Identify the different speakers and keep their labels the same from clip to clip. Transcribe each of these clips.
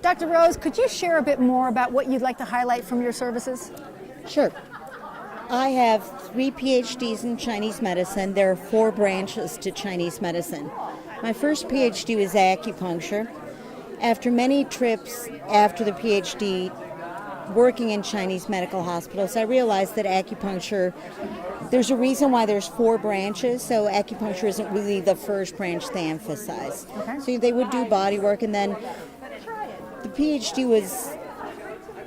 Speaker 1: Dr. Rose, could you share a bit more about what you'd like to highlight from your services?
Speaker 2: Sure. I have 3 PhDs in Chinese medicine. There are 4 branches to Chinese medicine. My first PhD was acupuncture. After many trips after the PhD working in Chinese medical hospitals, I realized that acupuncture, there's a reason why there's 4 branches, so acupuncture isn't really the first branch they emphasize.
Speaker 1: Okay.
Speaker 2: So they would do body work, and then the PhD was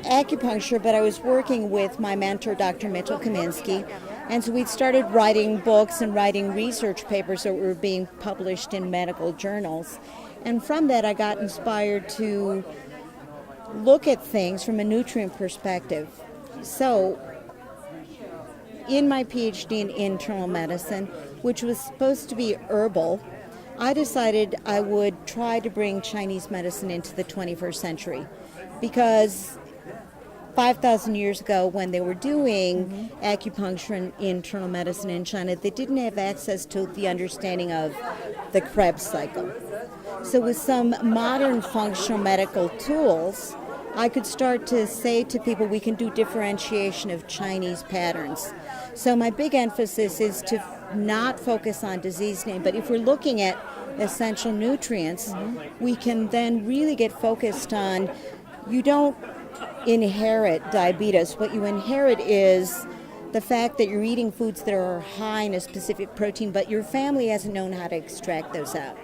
Speaker 2: acupuncture, but I was working with my mentor, Dr. Mitchell Kaminsky, and so we started writing books and writing research papers that were being published in medical journals. And from that, I got inspired to look at things from a nutrient perspective. So, in my PhD in internal medicine, which was supposed to be herbal, I decided I would try to bring Chinese medicine into the 21st century, because 5,000 years ago, when they were doing acupuncture and internal medicine in China, they didn't have access to the understanding of the Krebs cycle. So with some modern functional medical tools, I could start to say to people we can do differentiation of Chinese patterns. So my big emphasis is to not focus on disease name, but if we're looking at essential nutrients, we can then really get focused on, you don't inherit diabetes. What you inherit is the fact that you're eating foods that are high in a specific protein, but your family hasn't known how to extract those out.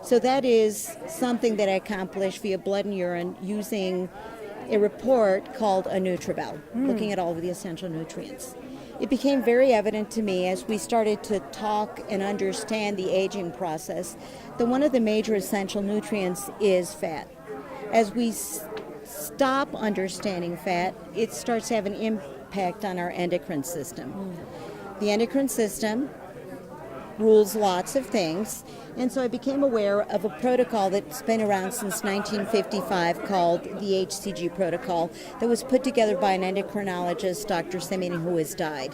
Speaker 2: So that is something that I accomplished via blood and urine using a report called a NutriBel, looking at all of the essential nutrients. It became very evident to me as we started to talk and understand the aging process that one of the major essential nutrients is fat. As we stop understanding fat, it starts to have an impact on our endocrine system. The endocrine system rules lots of things, and so I became aware of a protocol that's been around since 1955 called the HCG protocol that was put together by an endocrinologist, Dr. Semeni, who has died.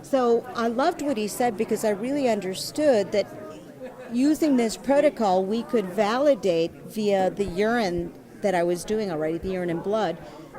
Speaker 2: So I loved what he said because I really understood that using this protocol we could validate via the urine that I was doing already, the urine and blood,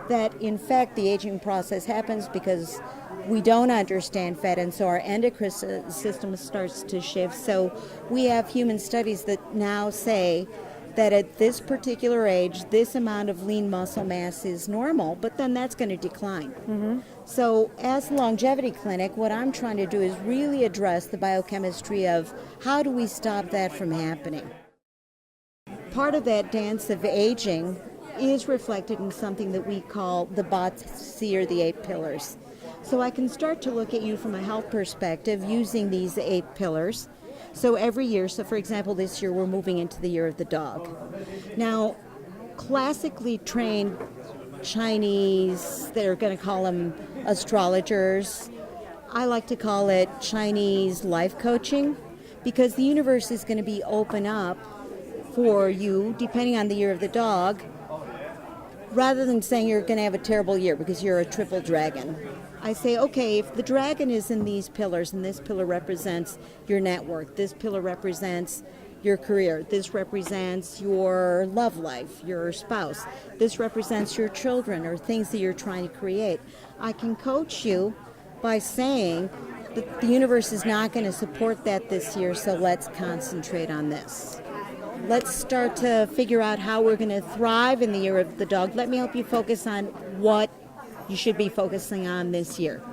Speaker 2: that in fact the aging process happens because we don't understand fat, and so our endocrine system starts to shift. So we have human studies that now say that at this particular age, this amount of lean muscle mass is normal, but then that's going to decline. So as a longevity clinic, what I'm trying to do is really address the biochemistry of how do we stop that from happening. Part of that dance of aging is reflected in something that we call the BOTC, or the 8 pillars. So I can start to look at you from a health perspective using these 8 pillars. So every year, so for example, this year we're moving into the year of the dog. Now, classically trained Chinese, they're going to call them astrologers. I like to call it Chinese life coaching, because the universe is going to be open up for you, depending on the year of the dog, rather than saying you're going to have a terrible year because you're a triple dragon. I say, okay, if the dragon is in these pillars, and this pillar represents your network, this pillar represents your career, this represents your love life, your spouse, this represents your children or things that you're trying to create, I can coach you by saying that the universe is not going to support that this year, so let's concentrate on this. Let's start to figure out how we're going to thrive in the year of the dog. Let me help you focus on what you should be focusing on this year.